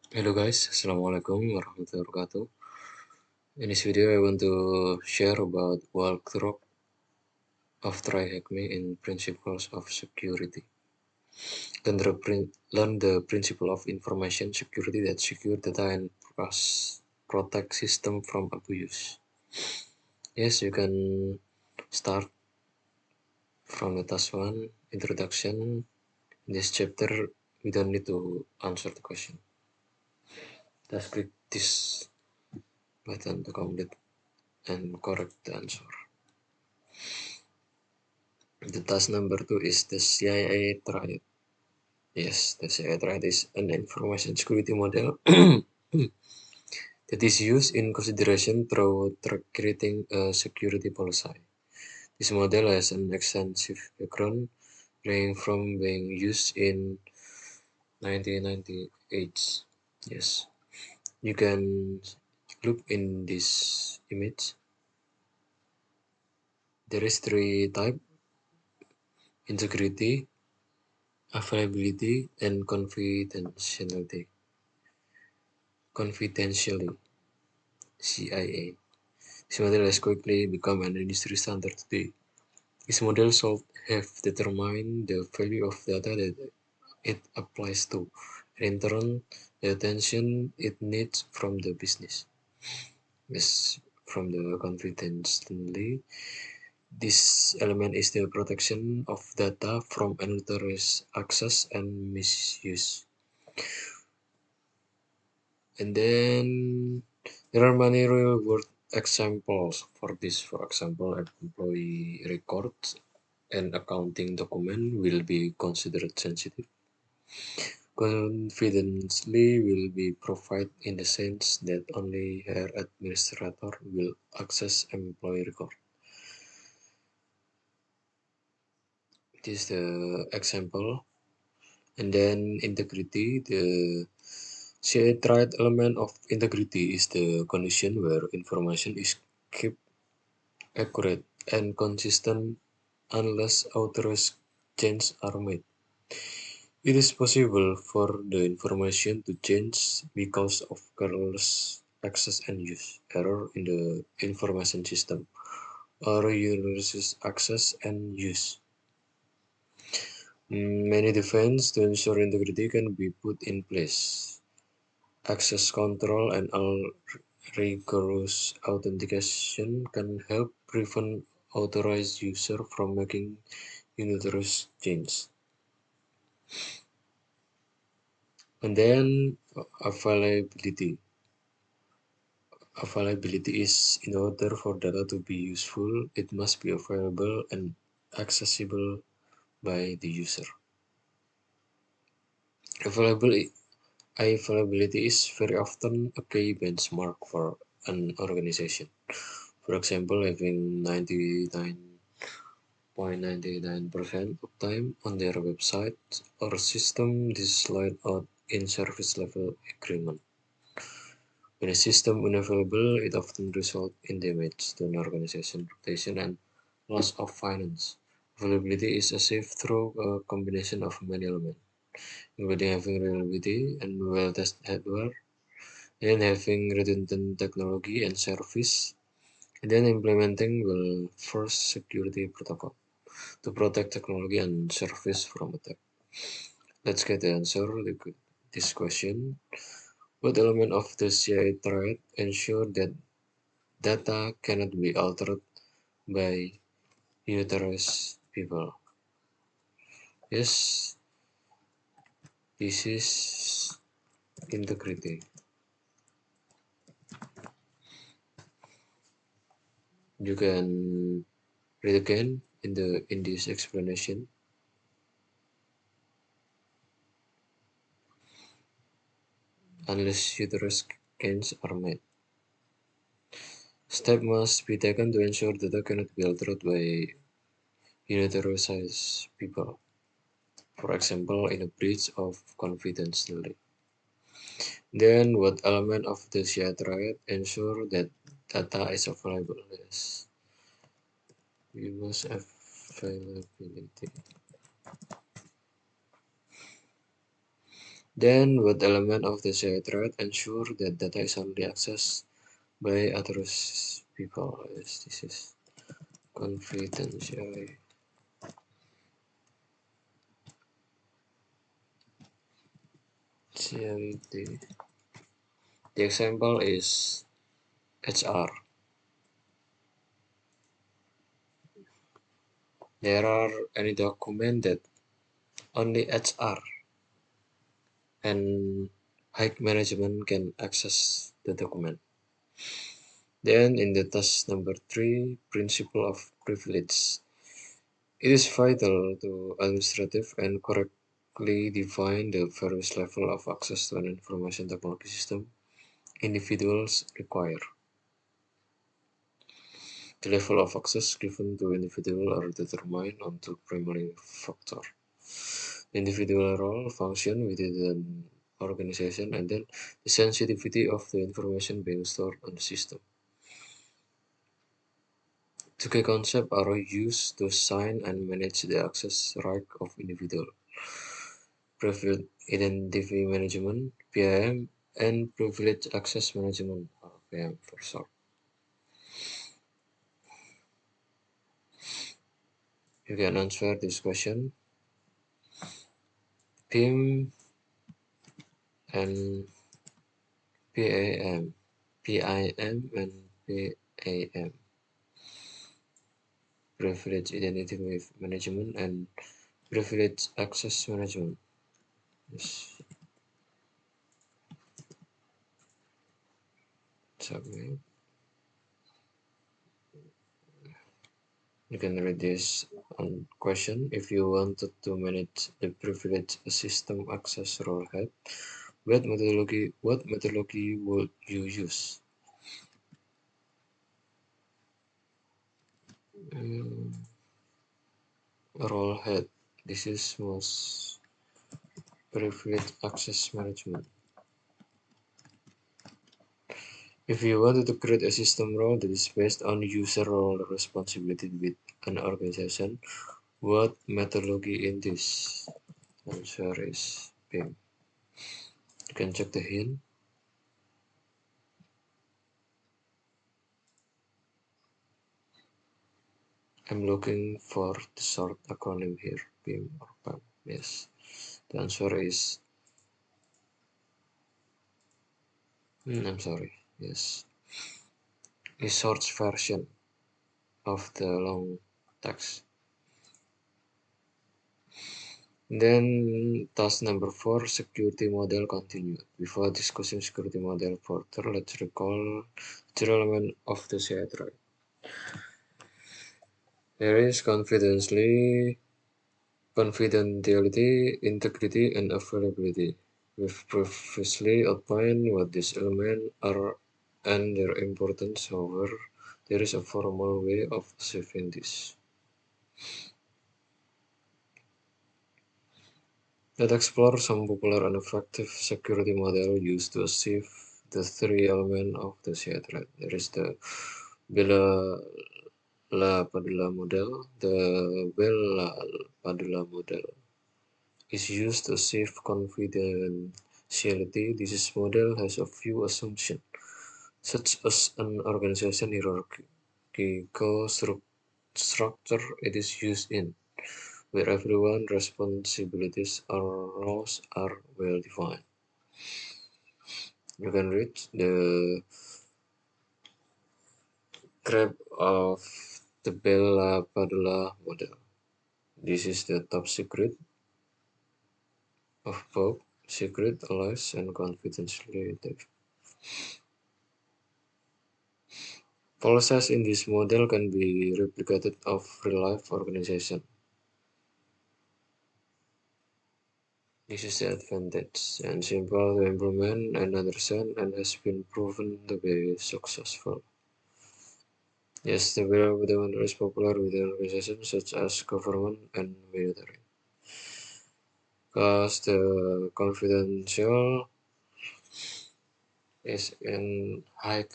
Hello guys, Assalamualaikum warahmatullahi wabarakatuh. In this video, I want to share about walkthrough of TryHackMe in Principles of Security. Learn the principle of information security that secure data and protect system from abuse. Yes, you can start from the task 1, introduction. In this chapter, we don't need to answer the question. Just click this button to complete and correct the answer. The task number 2 is the CIA Triad. Yes, the CIA Triad is an information security model that is used in consideration through creating a security policy. This model has an extensive background, ranging from being used in 1998. Yes, you can look in this image. There is three types: integrity, availability, and confidentiality. Confidentially, CIA. This model has quickly become an industry standard today. This model should have determined the value of data that it applies to, and in turn, the attention it needs from the business. Yes, from the confidentially, this element is the protection of data from unauthorized access and misuse. And then there are many real world examples for this. For example, employee records and accounting document will be considered sensitive. Confidentially will be provided in the sense that only her administrator will access employee record. This is the example. And then integrity, the triad element of integrity is the condition where information is kept accurate and consistent unless authorized changes are made. It is possible for the information to change because of careless access and use, error in the information system, or user's access and use. Many defenses to ensure integrity can be put in place. Access control and rigorous authentication can help prevent authorized users from making unauthorized changes. And then availability. Availability is, in order for data to be useful, it must be available and accessible by the user. Availability is very often a key benchmark for an organization. For example, having 99.99% uptime on their website or system is laid out in service level agreement. When a system is unavailable, it often results in damage to an organization's reputation and loss of finance. Availability is achieved through a combination of many elements, including having reliability and well-tested hardware, and having redundant technology and service, and then implementing well-first security protocol to protect technology and service from attack. Let's get the answer to this question. What element of the CIA threat ensure that data cannot be altered by unauthorized people? Yes, this is integrity. You can read again in this explanation. Unless unauthorized gains are made, steps must be taken to ensure data cannot be altered by unauthorized people. For example, in a breach of confidentiality. Then, what element of the shared triad ensure that data is available? Yes, we must availability. Then, what element of the shared thread ensure that data is only accessed by authorized people? Yes, this is confidentiality. The example is HR. There are any document that only HR and high management can access the document. Then in the task number 3, principle of privilege. It is vital to administrative and correctly define the various level of access to an information technology system individuals require. The level of access given to individual are determined on two primary factors. Individual role, function within an organization, and then the sensitivity of the information being stored on the system. Two key concepts are used to assign and manage the access right of individual. Privilege Identity Management (PIM) and Privilege Access Management (PAM) for short. You can answer this question. PIM and PAM, PIM and PAM. Privilege Identity Management and Privilege Access Management. Yes. Submit. You can read this question. If you wanted to manage the privilege system access role head, what methodology would you use? Role head. This is most privilege access management. If you wanted to create a system role that is based on user role responsibility with an organization, what methodology in this? Answer is PIM. You can check the hint. I'm looking for the short acronym here, PIM or PAM. Yes, the answer is, I'm sorry, yes, a short version of the long text. Then task number 4, security model continued. Before discussing security model further, let's recall the element of the shared right. There is confidentiality, integrity, and availability. We've previously outlined what these elements are and their importance. However, there is a formal way of achieving this. Let's explore some popular and effective security models used to achieve the three elements of the shared right. There is the Bella Padula model. The Bella Padula model is used to achieve confidentiality. This model has a few assumptions, such as an organization hierarchical structure it is used in, where everyone's responsibilities or roles are well defined. You can read the graph of the Bella Padula model. This is the top secret of both secret, allies, and confidentiality. Policies in this model can be replicated of real-life organization. This is the advantage, and simple to implement and understand, and has been proven to be successful. Yes, the model is popular within organizations such as government and military, because the confidential is in high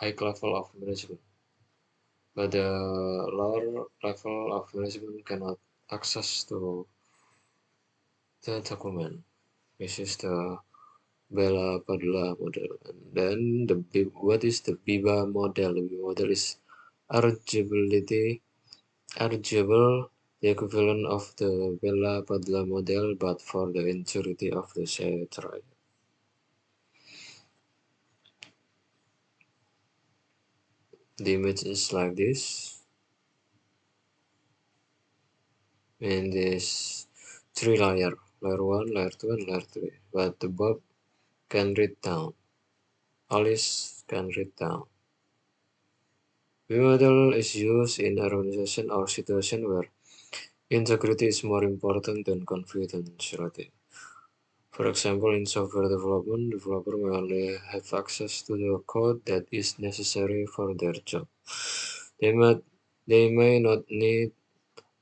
level of management, but the lower level of management cannot access to the document. This is the Bella Padula model. And then what is the BIBA model? The BIBA model is arguable, the equivalent of the Bella Padula model, but for the entirety of the triad. The image is like this, and this three layer 1, layer 2, and layer 3. But the Bob can read down. Alice can read down. B-model is used in organization or situation where integrity is more important than confidentiality. For example, in software development, developers may only have access to the code that is necessary for their job. They may not need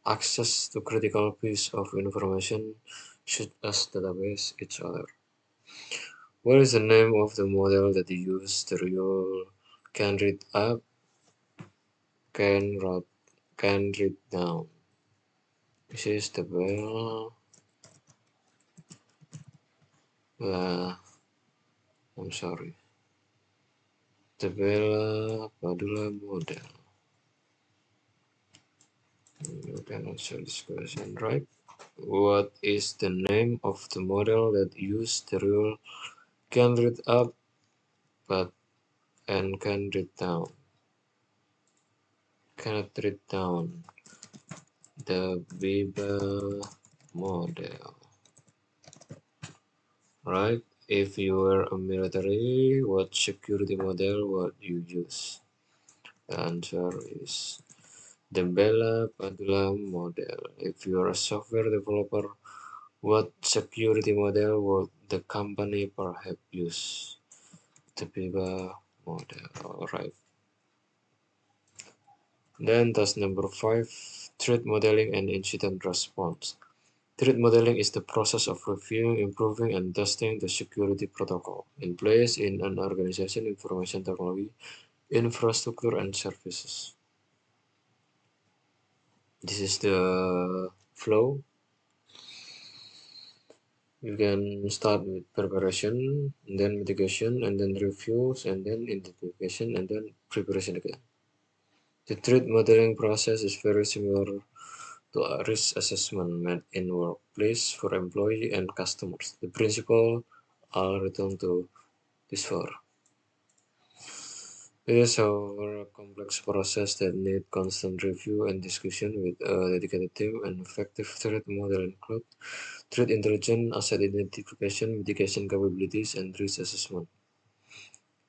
access to critical piece of information such as database each other. What is the name of the model that you use the real can read up, can read down? This is the I'm sorry, the Bella Padula model. You can answer this question, right? What is the name of the model that uses the rule can read up but and can read down? Cannot read down. The BIBA model. Right? If you were a military, what security model would you use? The answer is the Bella Padula model. If you are a software developer, what security model would the company perhaps use? The BIBA model. Alright. Then task number 5, threat modeling and incident response. Threat modeling is the process of reviewing, improving, and testing the security protocol in place in an organization, information technology, infrastructure, and services. This is the flow. You can start with preparation, then mitigation, and then reviews, and then identification, and then preparation again. The threat modeling process is very similar to a risk assessment made in workplace for employee and customers. The principle I'll return to this for. It is however a complex process that needs constant review and discussion with a dedicated team. And effective threat model include threat intelligence, asset identification, mitigation capabilities, and risk assessment.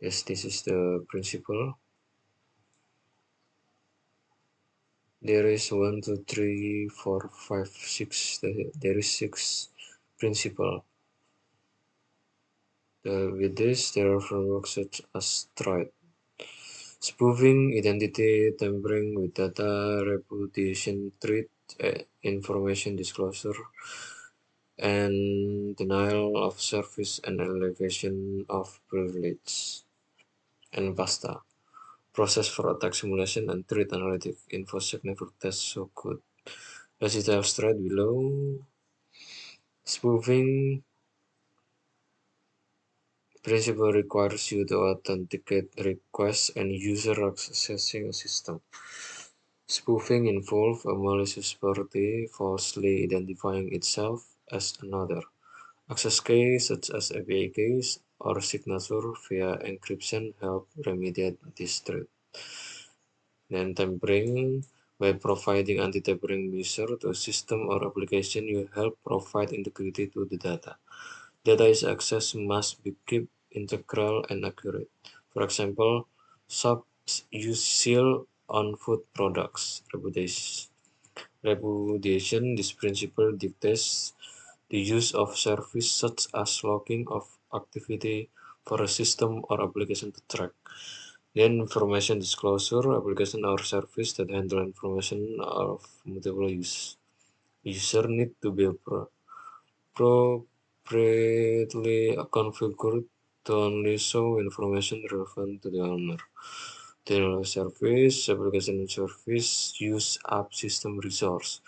Yes, this is the principle. There is 1, 2, 3, 4, 5, 6. There is 6 principle. With this, there are frameworks such as TRIDE. Spoofing, identity tampering with data, reputation threat, information disclosure, and denial of service and elevation of privilege. And BASTA. Process for attack simulation and threat analytic. InfoSec never tests so good. As it illustrated below, spoofing principle requires you to authenticate requests and user accessing a system. Spoofing involves a malicious party falsely identifying itself as another. Access keys such as API keys or signature via encryption help remediate this threat. Then tampering, by providing anti-tampering measure to a system or application, you help provide integrity to the data. Data is accessed must be kept integral and accurate. For example, shops use seal on food products. Repudiation, this principle dictates the use of service such as logging of activity for a system or application to track. Then information disclosure, application or service that handle information of multiple user need to be appropriately configured to only show information relevant to the owner. Denial of service, application and service use up system resource.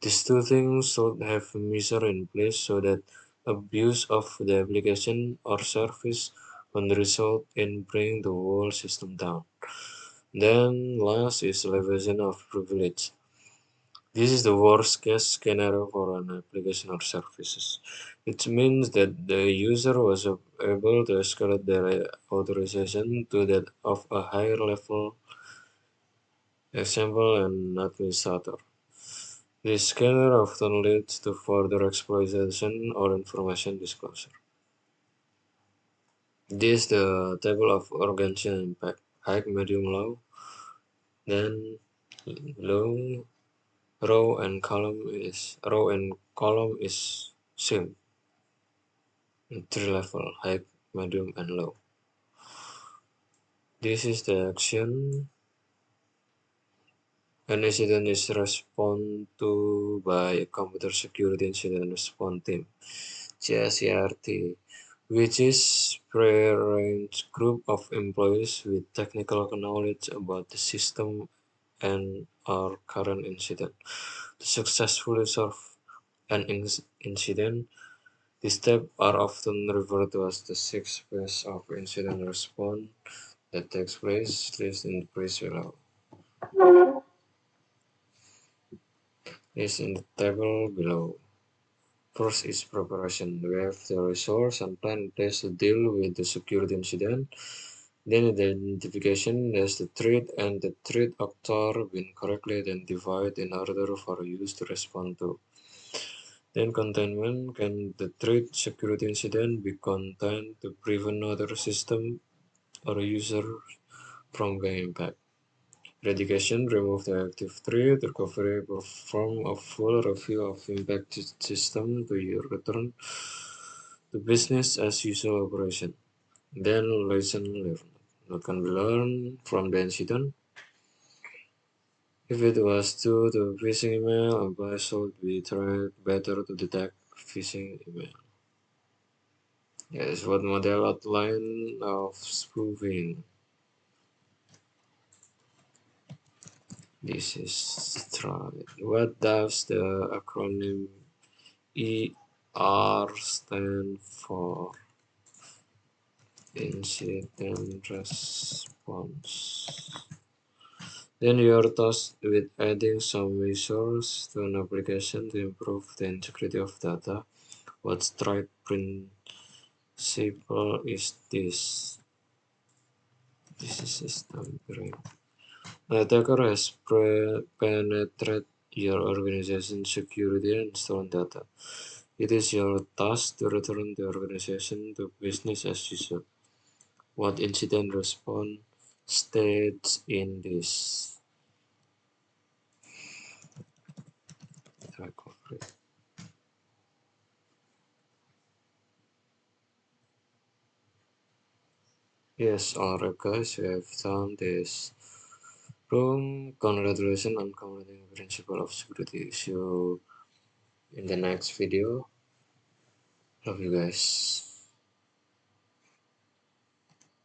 These two things should have a measure in place so that abuse of the application or service can result in bringing the whole system down. Then last is elevation of privilege. This is the worst case scenario for an application or services. It means that the user was able to escalate their authorization to that of a higher level example and administrator. This scanner often leads to further exploitation or information disclosure. This is the table of organizational impact: high, medium, low. Then low row and column is same. Three level: high, medium, and low. This is the action. An incident is responded to by a computer security incident response team, CSIRT, which is pre-arranged group of employees with technical knowledge about the system and our current incident. To successfully solve an incident, these steps are often referred to as the 6 phases of incident response that takes place listed in the page below. Is in the table below. First is preparation. We have the resource and plan in place to deal with the security incident. Then identification, there's the threat and the threat actor being correctly identified in order for use to respond to. Then containment, can the threat security incident be contained to prevent other system or user from being impacted. Eradication, remove the active threat. Recovery, perform a full review of impacted system to your return to business as usual operation. Then lesson learned. What can be learned from the incident? If it was due to phishing email, employees should be trained better to detect phishing email. Yes, what model outline of spoofing? This is tried. What does the acronym ER stand for? Incident response. Then you are tasked with adding some measures to an application to improve the integrity of data. What strike principle is this? This is system brain. An attacker has penetrated your organization security and stolen data. It is your task to return the organization to business as usual. What incident response states in this? Recovery. Yes, alright guys, we have done this room. Congratulations on completing the principle of security. See you in the next video. Love you guys.